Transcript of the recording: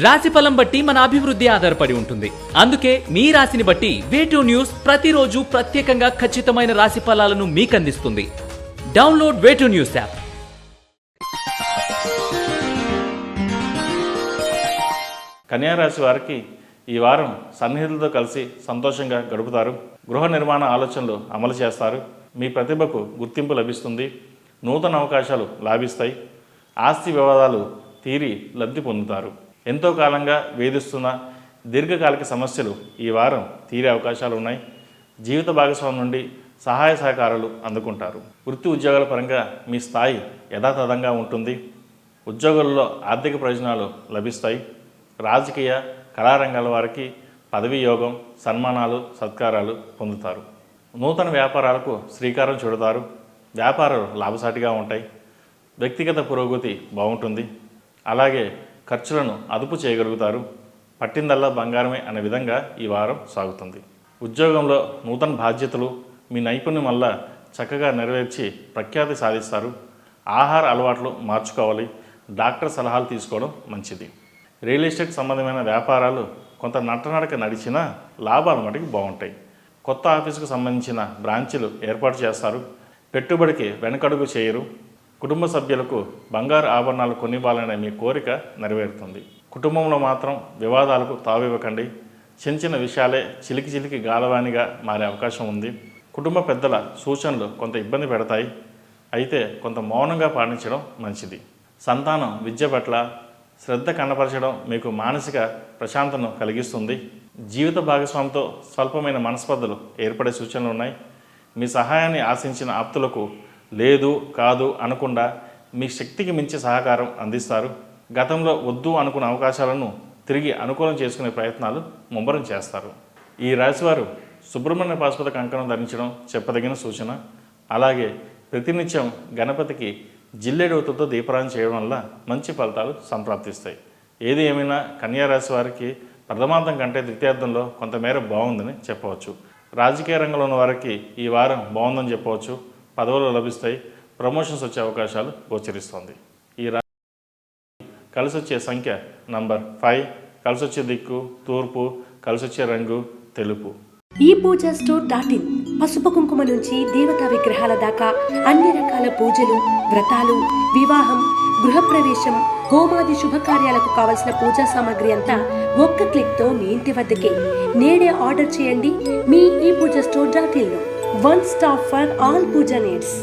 రాశిఫలం బట్టి మన అభివృద్ధి ఆధారపడి ఉంటుంది. అందుకే మీ రాశిని బట్టి వే2 న్యూస్ ప్రతిరోజు ప్రత్యేకంగా ఖచ్చితమైన రాశి ఫలాలను మీకు అందిస్తుంది. Download way two news app. కన్యా రాశి వారికి ఈ వారం సన్నిహితులతో కలిసి సంతోషంగా గడుపుతారు. గృహ నిర్మాణ ఆలోచనలు అమలు చేస్తారు. మీ ప్రతిభకు గుర్తింపు లభిస్తుంది. నూతన అవకాశాలు లాభిస్తాయి. ఆస్తి వివాదాలు తీరి లబ్ధి పొందుతారు. ఎంతో కాలంగా వేధిస్తున్న దీర్ఘకాలిక సమస్యలు ఈ వారం తీరే అవకాశాలు ఉన్నాయి. జీవిత భాగస్వామి నుండి సహాయ సహకారాలు అందుకుంటారు. వృత్తి ఉద్యోగాల పరంగా మీ స్థాయి యథాతథంగా ఉంటుంది. ఉద్యోగుల్లో ఆర్థిక ప్రయోజనాలు లభిస్తాయి. రాజకీయ కళారంగాల వారికి పదవీ యోగం, సన్మానాలు, సత్కారాలు పొందుతారు. నూతన వ్యాపారాలకు శ్రీకారం చుడతారు. వ్యాపారాలు లాభసాటిగా ఉంటాయి. వ్యక్తిగత పురోగతి బాగుంటుంది. అలాగే ఖర్చులను అదుపు చేయగలుగుతారు. పట్టిందల్లా బంగారమే అనే విధంగా ఈ వారం సాగుతుంది. ఉద్యోగంలో నూతన బాధ్యతలు మీ నైపుణ్యం వల్ల చక్కగా నెరవేర్చి ప్రఖ్యాతి సాధిస్తారు. ఆహార అలవాట్లు మార్చుకోవాలి. డాక్టర్ సలహాలు తీసుకోవడం మంచిది. రియల్ ఎస్టేట్ సంబంధమైన వ్యాపారాలు కొంత నట్టనడక నడిచినా లాభాలు మటుకు బాగుంటాయి. కొత్త ఆఫీసుకు సంబంధించిన బ్రాంచీలు ఏర్పాటు చేస్తారు. పెట్టుబడికి వెనకడుగు చేయరు. కుటుంబ సభ్యులకు బంగారు ఆభరణాలు కొనివ్వాలనే మీ కోరిక నెరవేరుతుంది. కుటుంబంలో మాత్రం వివాదాలకు తావివ్వకండి. చిన్న చిన్న విషయాలే చిలికి చిలికి గాలవానిగా మారే అవకాశం ఉంది. కుటుంబ పెద్దల సూచనలు కొంత ఇబ్బంది పెడతాయి. అయితే కొంత మౌనంగా పాటించడం మంచిది. సంతానం విద్య పట్ల శ్రద్ధ కనపరచడం మీకు మానసిక ప్రశాంతతను కలిగిస్తుంది. జీవిత భాగస్వామితో స్వల్పమైన మనస్పర్ధలు ఏర్పడే సూచనలు ఉన్నాయి. మీ సహాయాన్ని ఆశించిన ఆప్తులకు లేదు కాదు అనకుండా మీ శక్తికి మించి సహకారం అందిస్తారు. గతంలో వద్దు అనుకున్న అవకాశాలను తిరిగి అనుకూలం చేసుకునే ప్రయత్నాలు ముమ్మరం చేస్తారు. ఈ రాశివారు సుబ్రహ్మణ్య పాశుపత కంకణం ధరించడం చెప్పదగిన సూచన. అలాగే ప్రతినిత్యం గణపతికి జిల్లేడుతో దీపారాధన చేయడం వల్ల మంచి ఫలితాలు సంప్రాప్తిస్తాయి. ఏది ఏమైనా కన్యా రాశి వారికి ప్రథమార్థం కంటే ద్వితీయార్థంలో కొంతమేర బాగుందని చెప్పవచ్చు. రాజకీయ రంగంలో ఉన్న వారికి ఈ వారం బాగుందని చెప్పవచ్చు. పదవులు లభిస్తాయి. ప్రమోషన్స్ వచ్చే అవకాశాలు గోచరిస్తుంది. ఈ రాశి కలిసి వచ్చే సంఖ్య నంబర్ 5, కలిసి వచ్చే దిక్కు తూర్పు, కలిసి వచ్చే రంగు తెలుపు. ఈ పూజా స్టోర్.in పసుపు కుంకుమ నుంచి దేవతా విగ్రహాల దాకా అన్ని రకాల పూజలు, వ్రతాలు, వివాహం, గృహప్రవేశం, హోమాది శుభకార్యాలకు కావలసిన పూజా సామాగ్రి అంతా ఒక్క క్లిక్తో మీ ఇంటి వద్దకే. నేడే ఆర్డర్ చేయండి మీ ఈ పూజా స్టోర్.in లో. One stop for all puja needs.